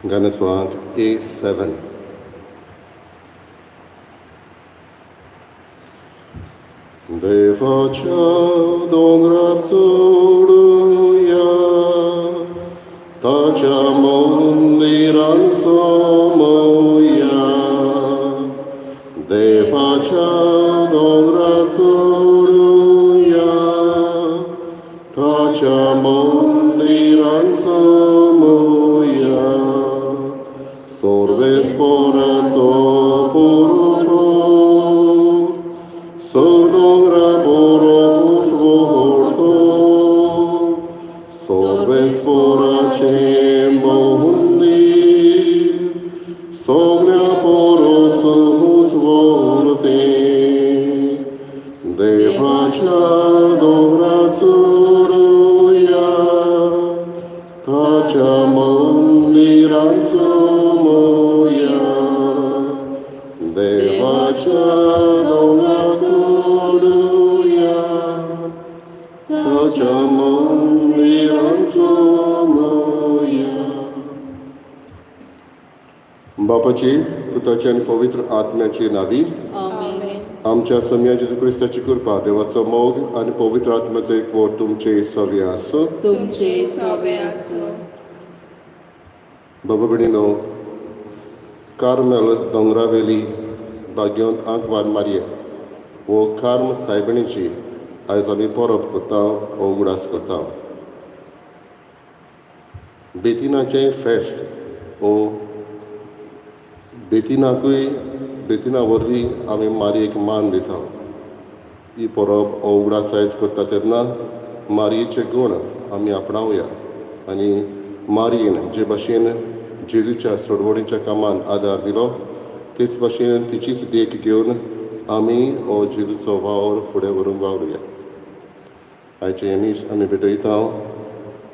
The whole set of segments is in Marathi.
Ganaswang A7. Devacha dongra suruya, tacha mondiran somoya. Devacha dongra suruya, tacha mondiran somoya. Sorves fora sopurufo, Sordogra boros vorto, Sorves fora cembondi, Sogna poros hus volte, Devacha dogra tsuruya, Tacha mondiran sumoya, Devacha dogra tsuruya, Tacha mondiran sumoya. बापाची पुताची आणि पवित्र आत्म्याची नावी आमेन. आमच्या सम्या जेजू ख्रिस्ताची कृपा देवाचो मोग आणि पवित्र आत्म्याचो एक वोट तुमचे सव्य आसो. तुमचे सवे असो. बाबा भयणीनो, कार्मेल दोंगरावेली बागेंत आंक वार मारये वो कार्म सायबिणीची आयज आमी परब करता वो उगडास करता. बेतिनाचें फेस्त वो बेतिना वरवीं आमी मारयेक मान दिता. ही परब हो उगडास आयज करता तेन्ना मारयेचे गूण आमी आपणावया आनी मारयेन जे भाशेन जेजूच्या सोडवणीच्या कामान आदार दिलो तेच भाशेन तिचीच देख घेवन आमी हो जेजूचो वावर फुडें व्हरूंक वावरुया. आयचे हे मीस आमी भेटयता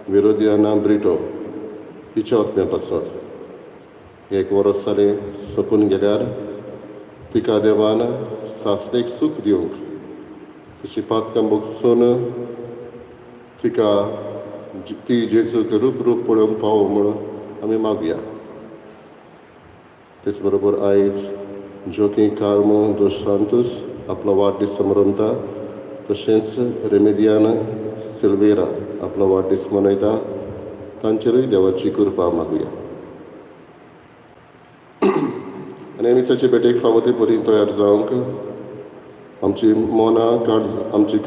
विरोधियाना ब्रिटो हिच्या ओतम्या पासत. 1 वर्स जालें सोंपून गेल्यार तिका देवान सासणेक सूख दिवंक तिची पातकां बगसून तिका ती जेजूक रूप पळोवंक पावो म्हूण आमी मागुया. तेच बरोबर आयज जोकी कार्मो दोस सांतूस आपलो वाडदीस मनयता, तशेंच रेमेदियान सिल्वेरा आपलो वाडदीस मनयता. तांचेरूय देवाची कृपा मागुया. आनी मिसाचे भेटेक फावो ते परी तयार जावंक आमची मोना आमची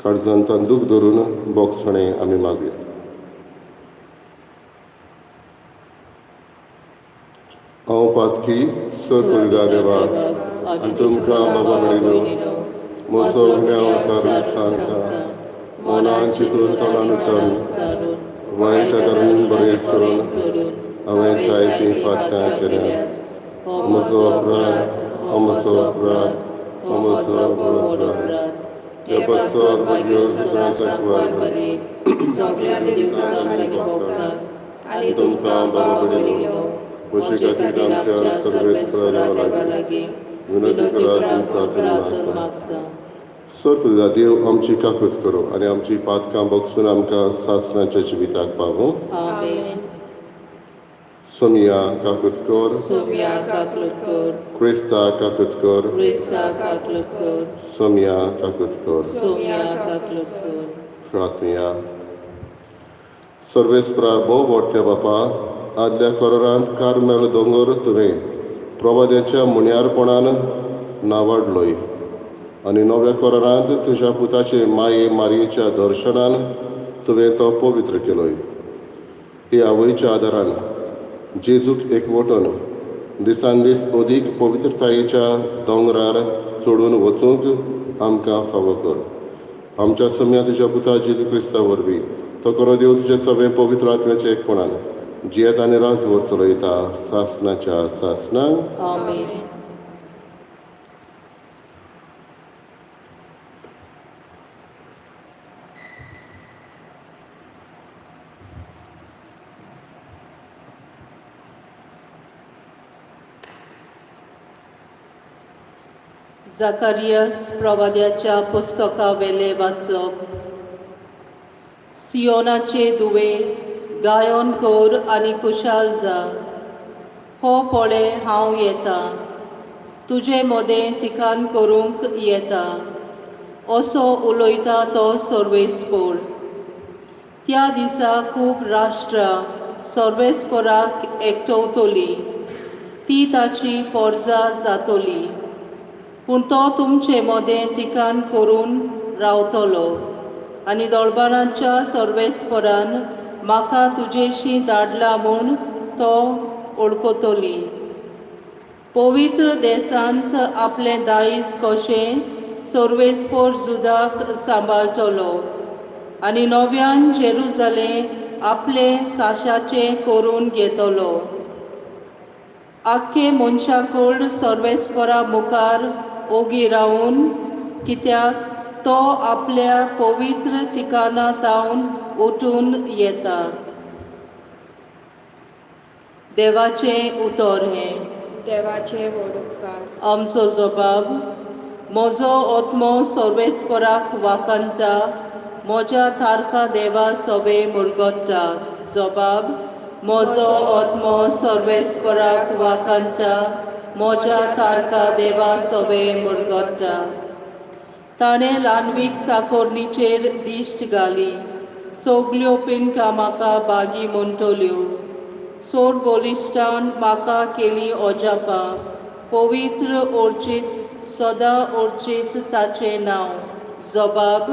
काळजांत दूख धरून बोगसणें आमी मागुया. हांव पातकी सोदकुलगा देवाक आनी तुमकां बाबा मेळिल्लो म्हजो ज्ञाव सांगता मोनान चिंतून तोंडान उचारून वायट धरून बरें सोडून हांवें जायतीं पातकां केल्यात. म्हजो अपराध हो म्हजो अपराध हो म्हजो अपराध. देवाचो भाग्यो सदांच बरे सगळ्या देवतांक आनी भक्तांक आनी तुमकां बाबा मेळिल्लो म्हजे खातीर आमच्या सर्वेस्परा देवा लागीं विनंती करात आनी प्रार्थना मागता. सर्व देव आमची काकूत करो आनी आमची पातकां बगसून आमकां सासणाच्या जिविताक पावो. आमेन. सोमिया काकूत कर, सोम्या काकूत कर. क्रिस्ता काकूत कर, क्रिस्ता काकूत कर. सोमिया काकूत कर. सोम्या काकूत कर. प्रार्थना. सर्वेस्परा भोव व्हडल्या बापा, आदल्या कोरांत कार्मेल दोंगर तुवें प्रवाद्याच्या मुण्यारपणान नावाडलोय आनी नव्या कोरांत तुज्या पुताचे माये मारयेच्या दर्शनान तुवें तो पवित्र केलोय. हे आवयच्या आदारान जेजूक एकवटून दिसान दीस अदीक पवित्रतायेच्या दोंगरार चडून वचूंक आमकां फावो कर. आमच्या सम्या तुज्या पुता जेजू क्रिस्ता वरवीं तो करो देव तुजे सगळे पवित्र आत्म्याचे एकपणान जियेत आनी राजवर चलयता सासणाच्या सासणांक. आमेन. झकारियास प्रवाद्याच्या पुस्तका वेले वाचप. सियोनाचे दुवे गायोन कोर आनी कुशाल जा. हो पळे हांव येता, तुजे मोदें ठिकाण करूंक येता, असो उलयता तो सर्वेस्पोर. त्या दिसा खूब राष्ट्रां सर्वेस्पोराक एकठवतली, ती ताची पोरजा जातली. पूण तो तुमचे मोदें ठिकाण करून रावतलो आनी दळबरांच्या सर्वेस्परान म्हाका तुजेशी धाडला म्हूण तो ओळखतली. पवित्र देसांत आपलें दायज कशें सर्वेस्पोर जुदाक सांबाळटलो आनी नव्यान जेरुजालेम आपले काशाचें करून घेतलो. आख्खे मनशाकूळ सर्वेस्परा मुखार ओगी रावन, कित्याक तो आपल्या पवित्र ठिकाणांतावन उठून येता. देवाचें उतर हें. देवाचे व्हड उपकार. आमचो जबाब. म्हजो आत्मो सर्वेस्पराक वाखाणटा, म्हज्या तारका देवा सोबे मुरगोडटा. जबाब. म्हजो आत्मो सर्वेस्पराक वाखाणटा, म्हज्या तारका देवा सोबे मुरगोडटा. ताणें ल्हानवीक चाकोरणीचेर दिश्ट घाली, सगल्यो पिणकां म्हाका बागी म्हणटल्यो. सोड बोलिश्टान म्हाका केली ओजापां, पवित्र ओर्चीत सदां ओर्चीत ताचें नांव. जबाब.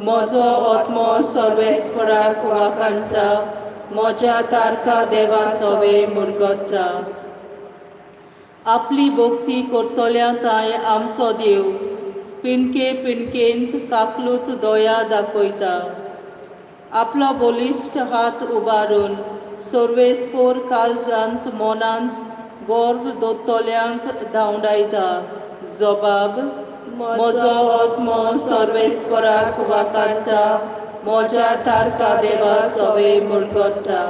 म्हजो आत्मो सर्वेस्पराक वाखाणटा, म्हज्या तारका देवा सोबे मुरगोडटा. आपली भोक्ती करतल्यांताय आमचो देव पिणके पिणकेंत काकलूत दोया दाखयता. आपलो बोलिश्ट हात उबारून सर्वेस्पोर काळजांत मोनांत गोर्व दोतोल्यांक धांवडायता. जबाब. म्हजो आत्मो सर्वेस्पराक वाखाणटा, म्हज्या तारका देवा सोबे मुरगोडटा.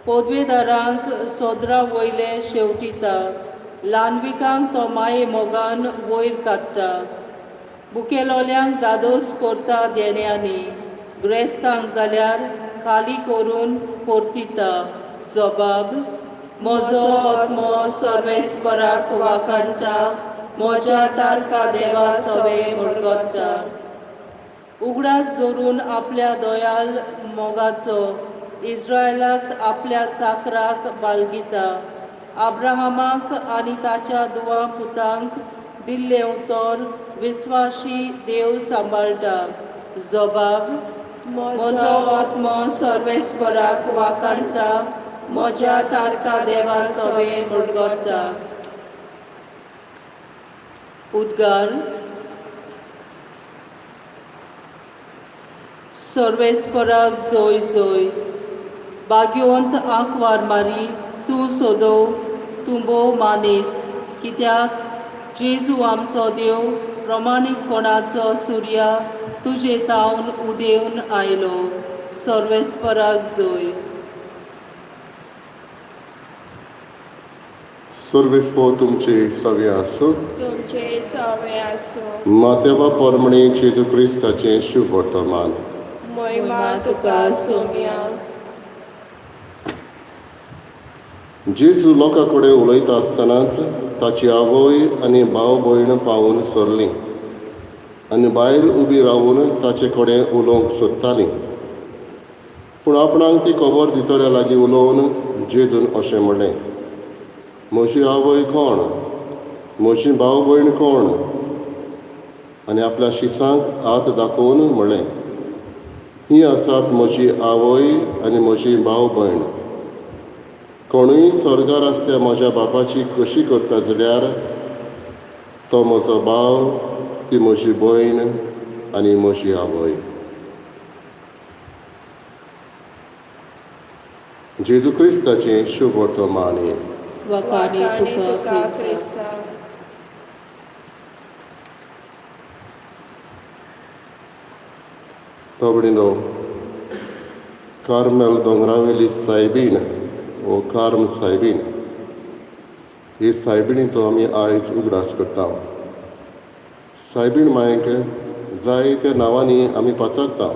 पदवेदारांक सोदरा वयले शेवटिता, ल्हानविकांक तो माये मोगान वयर काडटा. बुकेलोल्यांक दादोस करता देण्यांनी, ग्रेस्तांक जाल्यार खाली करून परतिता. जबाब. म्हजो आत्मो सर्वेस्पराक वाखाणटा, म्हज्या तारका देवा सोबे मुरगोडटा. उगडास धरून आपल्या दोयाल मोगाचो इस्रायलाक आपल्या चाकराक बाळगिता. आब्राहामाक आनी ताच्या दुवा पुतांक दिल्लें उतर विस्वाशी देव सांबाळटा. जबाब. म्हजो आत्मो सर्वेस्पराक वाखाणटा, म्हज्या तारका देवा सोबे मुरगोडटा. उद्गार. सर्वेस्पराक जय जय. भाग्यवंत आंकवार मारी, तूं सोदो, तूं भोव मानेस्त, कित्याक जेजू आमचो देव प्रमाणीकपणाचो सुर्या तुजे तावन उदेवन आयलो. सर्वेस्पराक जय. सर्वेस्पोर तुमचे सवे आसूं. तुमचे सवे आसूं. मातेवा पोरमणे जेजू क्रिस्ताचें शुभ वर्तमान. महिमा तुका सोम्या. जेजू लोकां कडेन उलयता आसतनाच ताची आवय आनी भाव भयण पावून सरलीं आनी भायर उबी रावून ताचे कडेन उलोवंक सोदतालीं. पूण आपणाक ती खबर दितल्या लागीं उलोवन जेजून अशें म्हणलें, म्हजी आवय कोण, म्हजी भाव भयण कोण? आनी आपल्या शिसांक हात दाखोवन म्हणलें, ही आसात म्हजी आवय आनी म्हजी भाव भयण. कोणूय स्वर्गार आसल्या म्हज्या बापाची कशी करता जाल्यार तो म्हजो भाव, ती म्हजी भयण आनी म्हजी आवय. जेजू क्रिस्ताचें शुभ वर्तमान. वखाणी वाखाणी तुका तुका क्रिस्ता. क्रिस्ता. Dobrino, Carmel दोंगरावेली सायबीण वो कार्म सायबीण, ही सायबिणीचो आमी आयज उगडास करता. सायबीण मायक जायत्या नांवांनी आमी पाचारता.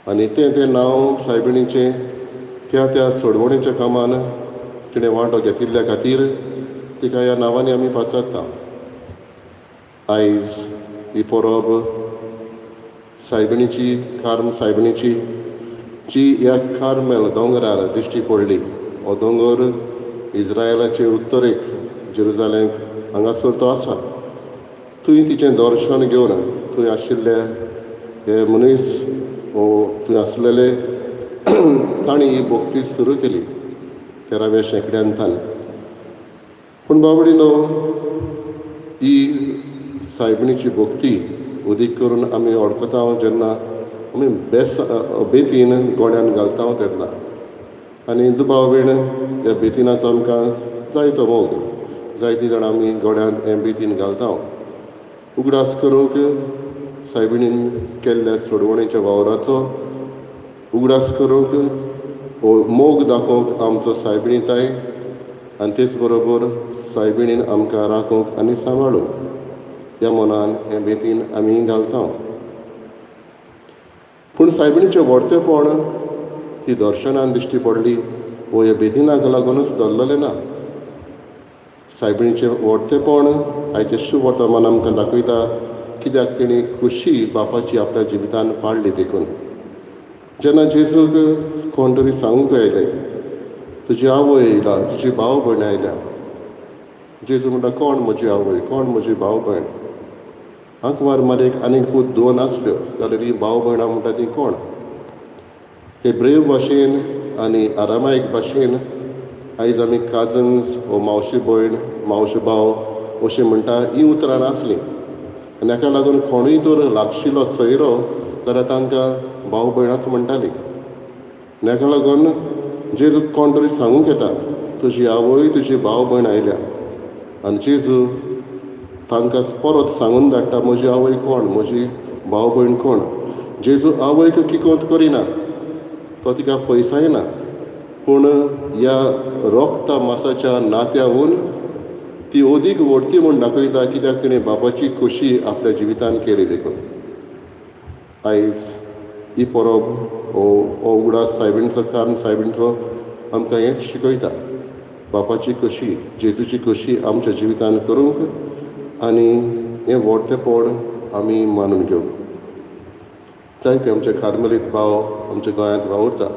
आनी तें नांव सायबिणीचें त्या सोडवणेच्या कामान तिणें वांटो घेतिल्ल्या खातीर तिका ह्या नांवांनी आमी पाचारता. आयज ही परब सायबिणीची, कार्म सायबिणीची, जी ह्या कार्मेल दोंगरार दिश्टी पडली. हो दोंगर इज्रायलाचे उत्तरेक जेरुजालेम हांगासर तो आसा. थंय तिचें दर्शन घेवन थंय आशिल्ले हे मनीस थंय आसलेले तांणी ही भोक्ती सुरू केली 13व्या शेंकड्यांतल्यान. पूण बाबडीनो, ही सायबिणीची भोक्ती उदीक करून आमी ओळखता जेन्ना आमी बेतीन गोड्यान घालता तेन्ना. आनी दुबावबीण ह्या बेतिनाचो आमकां जायतो मोग. जायतीं जाणां आमी गोड्यान हे बेतीन घालता. उगडास करूंक सायबिणीन केल्ल्या सोडवणेच्या वावराचो उगडास करूंक मोग दाखोवंक आमचो सायबिणीताय, आनी तेच बरोबर सायबिणीन आमकां राखूंक आनी सांबाळूंक ह्या मनान हे बेतीन आमी घालता. पूण सायबिणीचें व्हडतेपण ती दर्शनान दिश्टी पडली वो ह्या बेतिनाक लागूनच धरलेलें ना. सायबिणीचें व्हडतेपण आयचें शुभ वर्तमान आमकां दाखयता कित्याक तिणी खुशी बापाची आपल्या जिवितान पाळली देखून. जेन्ना जेजूक कोण तरी सांगूंक आयले, तुजी आवय येयला, तुजी भाव भयण आयल्या. जेजू म्हणटा, कोण म्हजी आवय, कोण म्हजी भाव भयण? हांक मारेक आनीक पूत 2 आसल्यो जाल्यार ही भाव भयणां म्हणटा ती कोण? हेब्रेव भाशेन आनी आरामायक भाशेन आयज आमी काजन्स वो मावशी भयण, मावशे भाव अशें म्हणटा, ही उतरां नासलीं. आनी हाका लागून कोणूय तर लागशिल्लो सोयरो जाल्यार तांकां भाव भयणांच म्हणटालीं. आनी हाका लागून जेजूक कोण तरी सांगूंक येता, तुजी आवय, तुजी भाव भयण आयल्या. आनी जेजू तांकां परत सांगून धाडटा, म्हजी आवय कोण, म्हजी भाव भयण कोण. जेजू आवयक किकोंत करिना, तो तिका पयसायना, पूण ह्या रोगता मासाच्या नात्याहून ती ओदीक व्हडती म्हूण दाखयता कित्याक तिणें बापाची खोशी आपल्या जिवितान केली देखून. आयज ही परब हो उगडास सायबिणीचो कार्म सायबिणीचो आमकां हेंच शिकयता, बापाची खोशी, जेजूची खोशी आमच्या जिवितान करूंक आनी हें व्हडतेपण आमी मानून घेवंक. जायते आमचे कार्मेलीत भाव आमच्या गोंयांत वावुरता,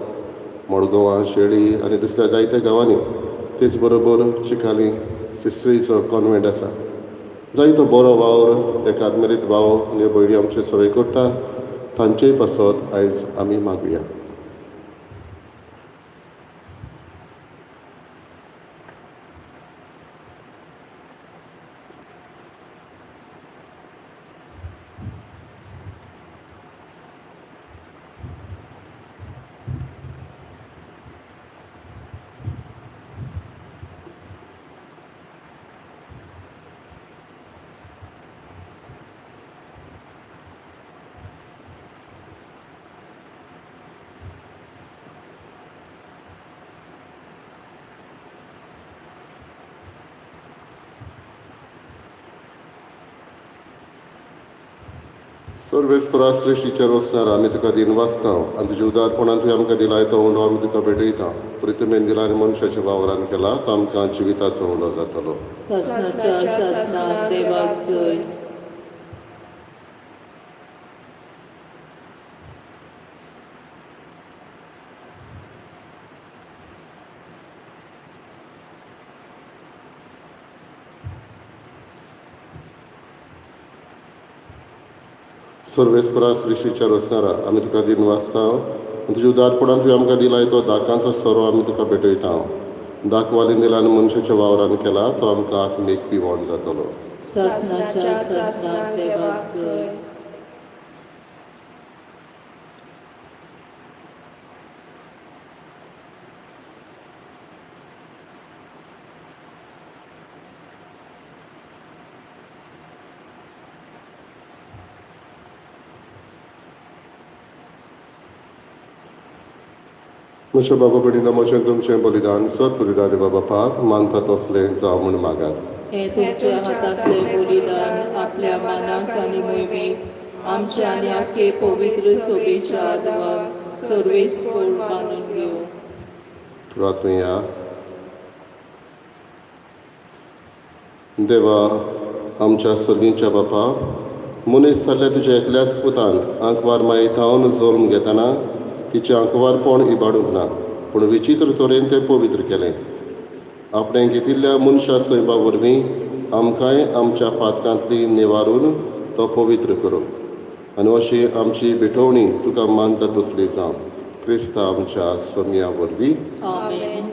मडगांवां, शेळी आनी दुसऱ्या जायत्या गांवांनी. तेच बरोबर चिकाली सिस्टरीचो कॉन्वेंट आसा. जायतो बरो वावर हे कार्मेलीत भाव आनी भयणी आमचे सवय करता, तांचेय पासत आयज आमी मागुया. सर्वेस्परा सृश्टीचेर वचणार आमी तुका दिन वाचता आनी तुज्या उदारपणान तुवें आमकां दिलाय तो उंडो आमी तुका भेटयता. प्रितमेन दिला आनी मनशाच्या वावरान केला तो आमकां जिविताचो उंडो जातलो. ससनाच्या ससनाक देवाक जय. सर्वेस्परा सृश्टीचेर रचणारा आमी तुका दिन वाचता आनी तुज्या उदारपणान तुवें आमकां दिलाय तो दाकांचो सोरो आमी तुका भेटयता. दाखवालीन दिला आनी मनशाच्या वावरान केला तो आमकां आत्मीक पिवण जातलो. ससनाच्या ससनाक देवाक जय. म्हज्या बाबा भयणींनो, म्हजें तुमचें बलिदान सत्पुरिदा देवा बापाक मानता तसलें जावं म्हूण मागात. हे तुमच्या हातांतले बलिदान आपल्या मानाक आनी मोहिमेक आमच्या आनी आख्खे पवित्र सोबेच्या आदवाक सर्वेस्पोर मानून घेऊ. प्रार्थना. देवा आमच्या सर्गींच्या बापा, मनीस जाल्ल्या तुज्या एकल्याच पुतान आंकवार मायेतावन जल्म घेतना तिचें आंकवारपण इबाडूंक ना, पूण विचित्र तरेन तें पवित्र केलें. आपणें घेतिल्ल्या मनशा सैमा वरवीं आमकांय आमच्या पातकांतली निवारून तो पवित्र करूं आनी अशी आमची भेटवणी तुका मानता तसली जावं. क्रिस्ता आमच्या सोम्या वरवीं. आमेन.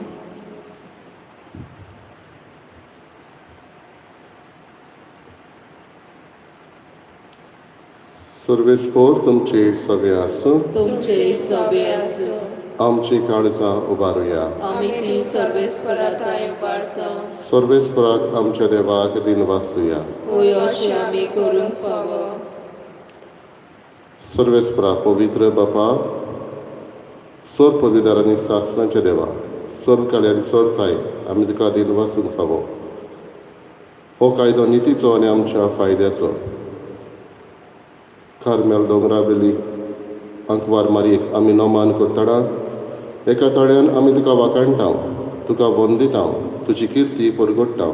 सर्वेस्पोर तुमचे सवे आसूं. तुमचे सवे आसूं. आमची काळजां उबारुया. आमी ती सर्वेस्पराताय उबारता. सर्वेस्पराक आमच्या देवाक दिन वाचुया. होय अशें आमी करूंक फावो. सर्वेस्परा पवित्र बापा, सर पवित्र आनी सासणाच्या देवा, सर काळ्यान सर थाय आमी तुका दिन वाचूंक फावो. हो कायदो नितीचो आनी आमच्या फायद्याचो. कार्मेल दोंगरा वेली आंकवार मारयेक आमी नोमान करतना एका तळ्यान आमी तुका वाखाणटाव, तुका वंदिताव, तुजी किर्ती परगट्टाव.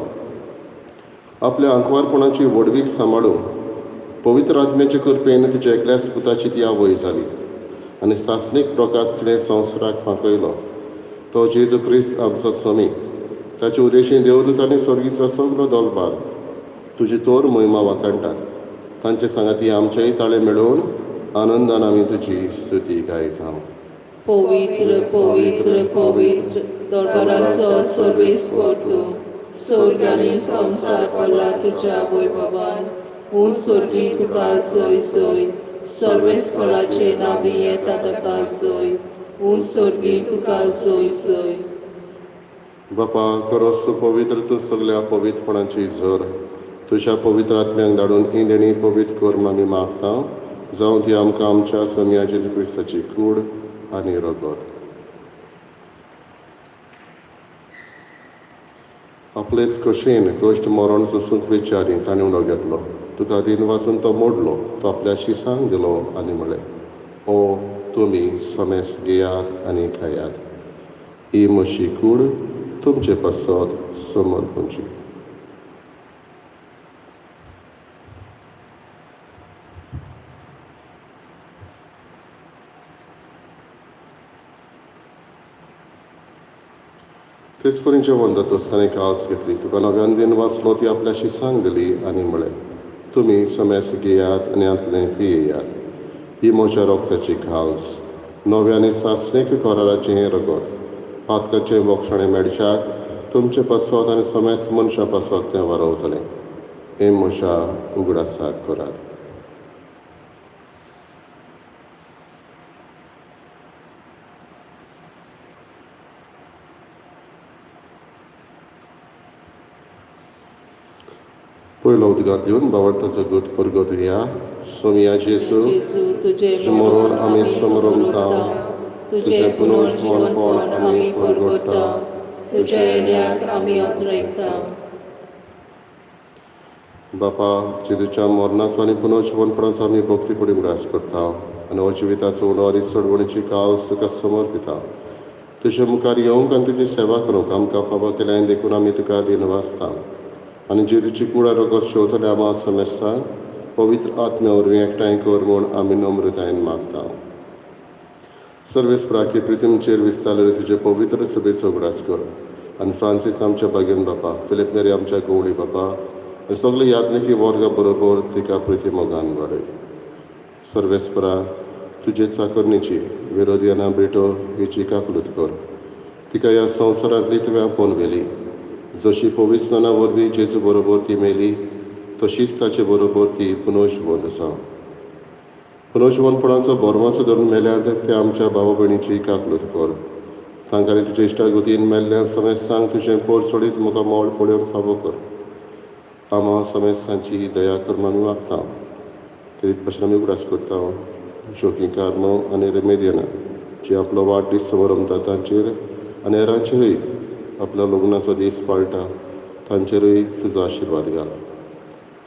आपल्या आंकवारपणाची वडवीक सांबाळूंक पवित्र आत्म्याचे कृपेन तुज्या एकल्याच पुताची ती आवय जाली आनी सासणीक प्रकाश तिणें संवसाराक फांकयलो. तो जेजू क्रिस्त आमचो स्वामी, ताचे उदेशी देवदूत आनी स्वर्गीचो सगलो दलबार तुजी तोर महिमा वाखाणटात. तांचे सांगाती आमचेय ताळे मेळोवन आनंदान आमी तुजी स्तुती गायता. पवित्र पवित्र पवित्र दरबाराचो सर्वेस्पोर तूं. स्वर्ग आनी संवसार पडला तुज्या वैभवान. उंच स्वर्गी तुका जय जय. सर्वेस्पराचे नामी येता ताका जय. उंच स्वर्गी तुका जय जय. बापा खरोच तूं पवित्र, तूं सगल्या पवित्रपणाची झर तुज्या पवित्र आत्म्याक धाडून ही देणी पवित्र कर आमी मागता. जावं ती आमकां आमच्या सोम्या जेजू क्रिस्ताची कूड आनी रगत. आपलेच कशेन कश्ट मरण सोसूंक विचारी ताणें उडो घेतलो. तुका दिन वाचून तो मोडलो, तो आपल्या शिसांक दिलो आनी म्हळें, ओ तुमी सोमेस घेयात आनी खायात. ही म्हशी कूड तुमचे पासत समोर खंयची. तेच करून जेवण जाता आसतना कास घेतली. तुका नव्यान दिन वाचलो, ती आपल्या शिसांक दिली आनी म्हळें, तुमी सोमेस घेयात आनी आतलें पियेयात. ही म्हज्या रोगताची खास, नव्या आनी सासणीक कराराचें रगत. पातकाचें वखणाचें मेडच्याक तुमचे पासत आनी सोमेस मनशा पासत तें वारवतलें. हें म्हज्या उगडासाक करात. पयलो उदगार दिवन बावडताचो गट परगटुया. सोम्या जेजू, तुजे मरण आमी समरमता, तुजे पुनर्जीवनपण आमी परगट्टा. तुज्या येण्याक आमी अत्रेकता. बापा जेजूच्या मरणाचो आनी पुनर्जीवनपणाचो आमी भक्तीपडी उगडास करता आनी हो जिविताचो उडो आनी चडवणीची कास तुका समर्पिता. तुजे मुखार येवंक आनी तुजी सेवा करूंक आमकां फावो केल्यान देखून आमी तुका दिन वाचता आनी जेजूची कुडा रगत शेवतल्या आमा समेस्तांक पवित्र आत्म्या वरवीं एकठांय कर म्हूण आमी नम्रतायेन मागता. सर्वेस्पराकी पृथ्वीचेर विस्तारलेले तुजे पवित्र सभेचो उगडास कर आनी फ्रांसीस आमच्या बागेन बापा, फिलिप नेरी आमच्या गवळी बापा आनी सगळे यात्निकी वर्गा बरोबर तिका प्रिती मोगान वाडय. सर्वेस्परा तुजे चाकरणीची विरोधियांना भेटो हेची काकलूत कर. तिका ह्या संवसारांतली तुवें पोनवेली. जशी पवित्राना वरवीं जेजू बरोबर ती मेली, तशीच ताचे बरोबर ती पुनर्जीवंत जावं. पुनर्जीवनपणाचो बोरमाचो धरून मेल्यात त्या आमच्या भावा भयणीची काकलूत कर. तांकां तुज्या इश्टागतीन मेल्ल्या समेस्तांक तुजें पोर सोडीत म्हाका मोड पळोवंक फावो कर. आमा समेस्तांची दया कर आमी मागता. कितें भशेन आमी उगडास करता शोकी कार्मो आनी रेमेदियना जी आपलो वाडदीस समारंभता तांचेर आनी हेरांचेरूय आपल्या लग्नाचो दीस पाळटा तांचेरूय तुजो आशिर्वाद घाल.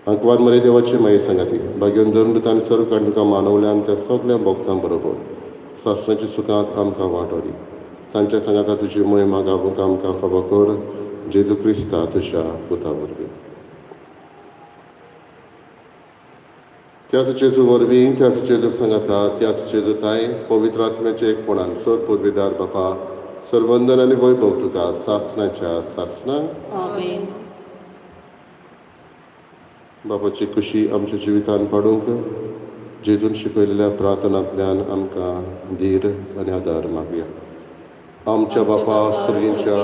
आंकवार मरे देवाची माये सांगाती भाग्यवन धरून आनी सर्व काण तुका मानवल्यान त्या सगळ्या भक्तां बरोबर सासणाच्या सुखांत आमकां वांटो दी तांच्या सांगाता तुजी महिमा गावूंक आमकां फावो कर जेजू क्रिस्ता तुज्या पुता वरवीं त्याच जेजू वरवीं त्याच जेजू सांगाता त्याच जेजू ताय पवित्र आत्म्याचे एकपणान सर पदवीदार बापा सर्वंदन आनी वैभव तुका सासणाच्या सासणां आमेन. बापाची खुशी आमच्या जिवितान पाडूंक जेजून शिकयलेल्या प्रार्थनांतल्यान आमकां धीर आनी आदार मागया. आमच्या बापा सगळींच्या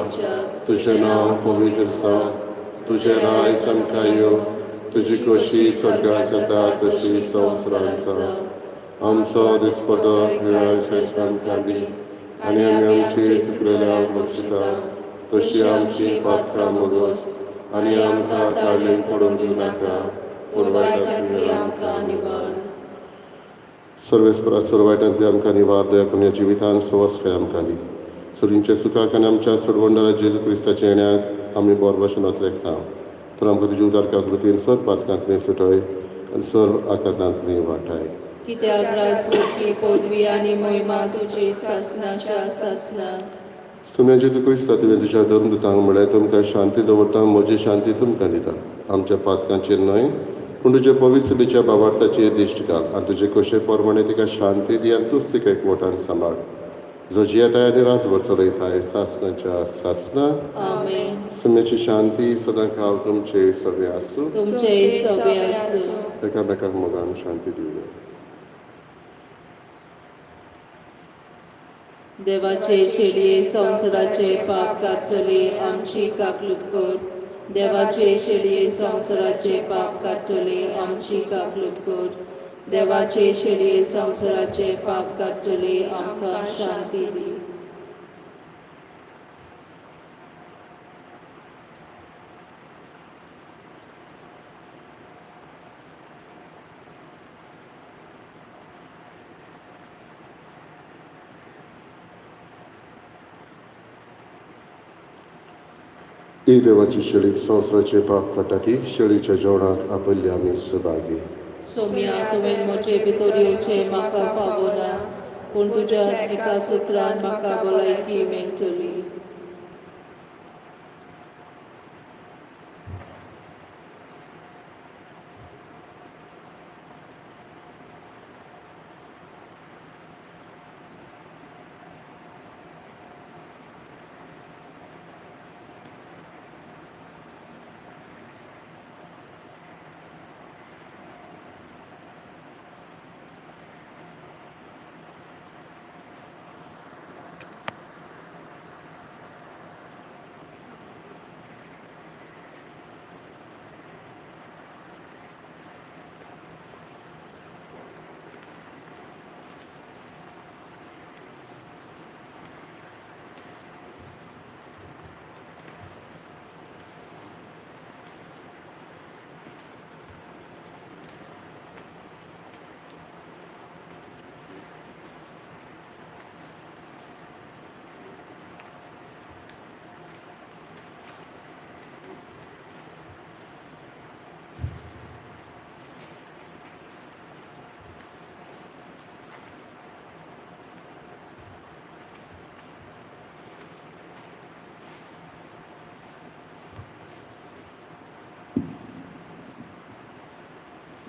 तुजें नांव पवित्र जावं तुजें रायज आमकां येवं तुजी खोशी स्वर्गांत जाता तशी संवसारांत जावं आमचो दिसपटो आयज आमकां दी आनी आमी आमची चुकलेल्यांक बक्षिता तशी आमची पातकां मोगोस आनी आमकां ताळणेक पडूंक दिवं नाका पूण वायटांतली आमकां निवार. सर्वेस्परा वायटांतली आमकां निवार दया करून ह्या जिवितान सवस्काय आमकां दी सुरींच्या सुखाक आनी आमच्या सोडवंडरा जेजू क्रिस्ताच्या येण्याक आमी बोर भाशेन वतरेकता तर आमकां तुजी उदारका कृतीन सर पातकांतली सुटय आनी सर आकांतांतली वाटाय. कित्याक राजवटी पदवी आनी महिमा तुजी सासणाच्या सासणां. सुम्या जेजू क्रिस्ता तुवें तुज्या धर्मदुतांक म्हळें तुमकां शांती दवरता म्हजी शांती तुमकां दिता आमच्या पातकांचेर न्हय पूण तुजे पवित्र सभेच्या भावार्थाचेर दिश्ट घाल आनी तुजे कशे प्रमाणे तिका शांती दी आनी तूंच तिका एकवटान सांबाळ जो जियेताय आनी राजभर चलयताय सासणाच्या सासणां. आमेन. सुम्याची शांती सदां काल तुमचे सगळे आसूं तुमचे सवे आसूं. एकामेकाक मोगान शांती दिवया. देवाचे शेडये संवसाराचे पाप काडटले आमची काकलूत कर. देवाचे शेडये संवसाराचे पाप काडटले आमची काकलूत कर. देवाचे शेडये संवसाराचे पाप काडटले आमकां शांती दी. ही देवाची शेळी संवसाराचे पाप काडटा ती शेळीच्या जेवणाक आपयल्ली आमी सुभागी. सोम्या तुवें म्हजे भितर येवचें म्हाका फावना पूण तुज्या एका सुत्रान म्हाका भलायकी मेळटली.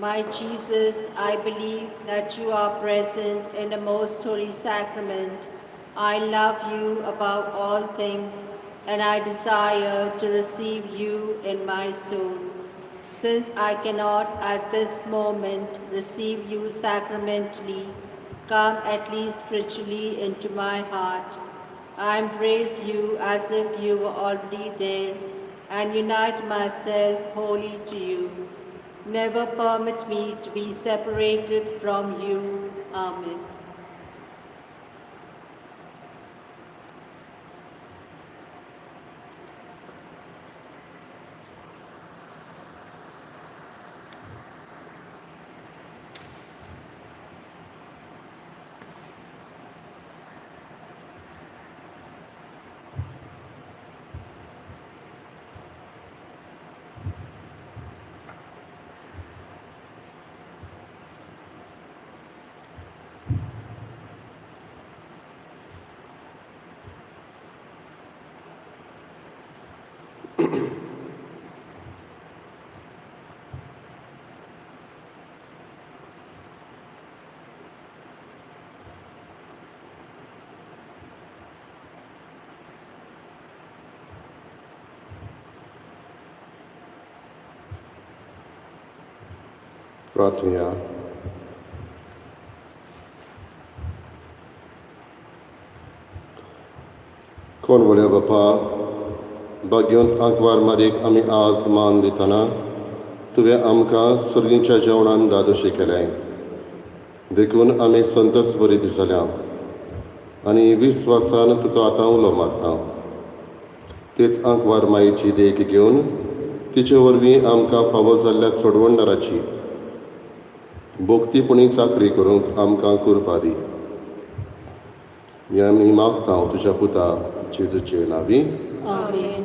My Jesus, I believe that you are present in the most holy sacrament. I love you above all things, and I desire to receive you in my soul. Since I cannot at this moment receive you sacramentally, come at least spiritually into my heart. I embrace you as if you were already there, and unite myself wholly to you. Never permit me to be separated from you. Amen. प्रार्थना। कोण वळ्या बापा भाग्यवंत आंकवार मारयेक आमी आज मान दितना तुवें आमकां सर्गीच्या जेवणान दादोशी केलें देखून आमी संतस बरी दिसल्या आनी विस्वासान तुका आतां उलो मारता तेच आंकवार मायेची देख घेवन तिचे वरवीं आमकां फावो जाल्ल्या सोडवणदाराची भोक्तीपणी चाकरी करूंक आमकां कृपा दी हें आमी मागता तुज्या पुता जेजूचे नांवी आमेन.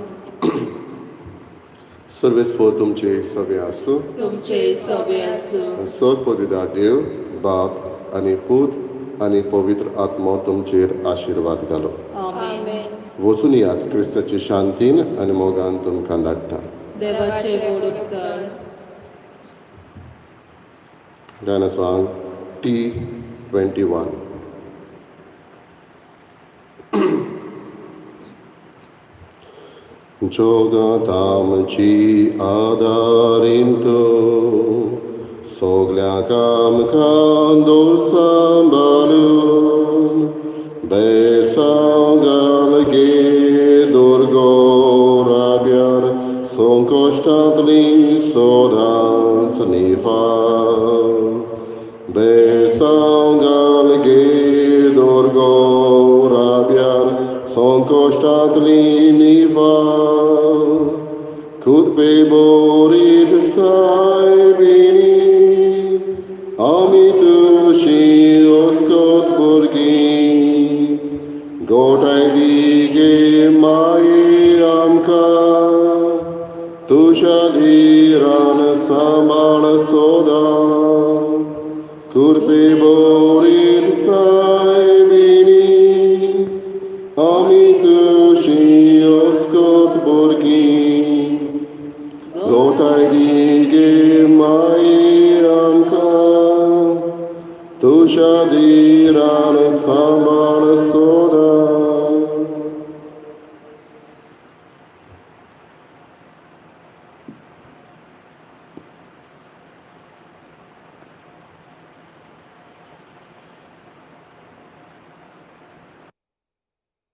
सर्वेस्वर तुमचे सगळे आसूं तुमचे सवे आसूं. सर्वपदिदा देव बाप आनी पूत आनी पवित्र आत्मो तुमचेर आशिर्वाद घालो. आमेन. वचून येयात क्रिस्ताची शांतीन आनी मोगान तुमकां धाडटा. देवाचे व्हड उपकार. Then a song T21. Jogatamci adarinto soglia camcan dorsam balun besangal ge dorgorabiar son constantly sodans nifar besangal ge dorgorabiar son constantly nifar kurpe borit saibini amit shi oskot burgi gotai dige mai amka तुझ्या धीरान सांभाळ सोदा कुर्पे बोरीत सायबिनी आमी तुशी अस्कोत बोरगी गोठाय दिगे माई आमकां तुझ्या धीरान सांभाळ सोदा